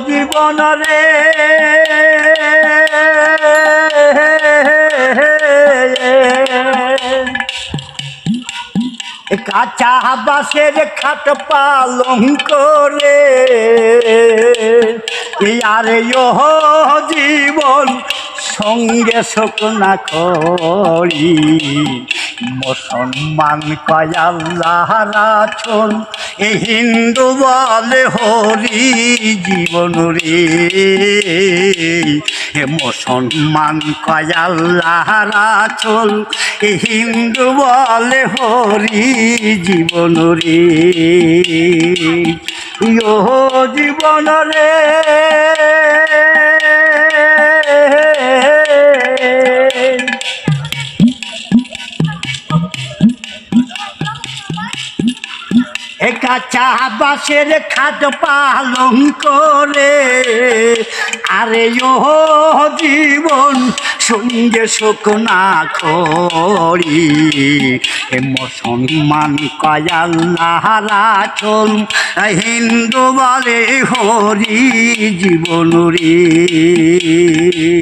জীবন রে কাঁচা বাসের খাট পালং করে আরে জীবন সঙ্গে শোকনা করি মুসলমান কয় আল্লাহ রাসূল এই হিন্দু বলে হরি জীবন রে মুসলমান কয় আল্লাহ রাসূল এই হিন্দু বলে হরি জীবন রে জীবন রে কাঁচা বাসের খাট পালং করে আরে জীবন সঙ্গে শোক না করি মুসলমান কয় আল্লাহ রাসূল হিন্দু বলে হরি জীবন রে।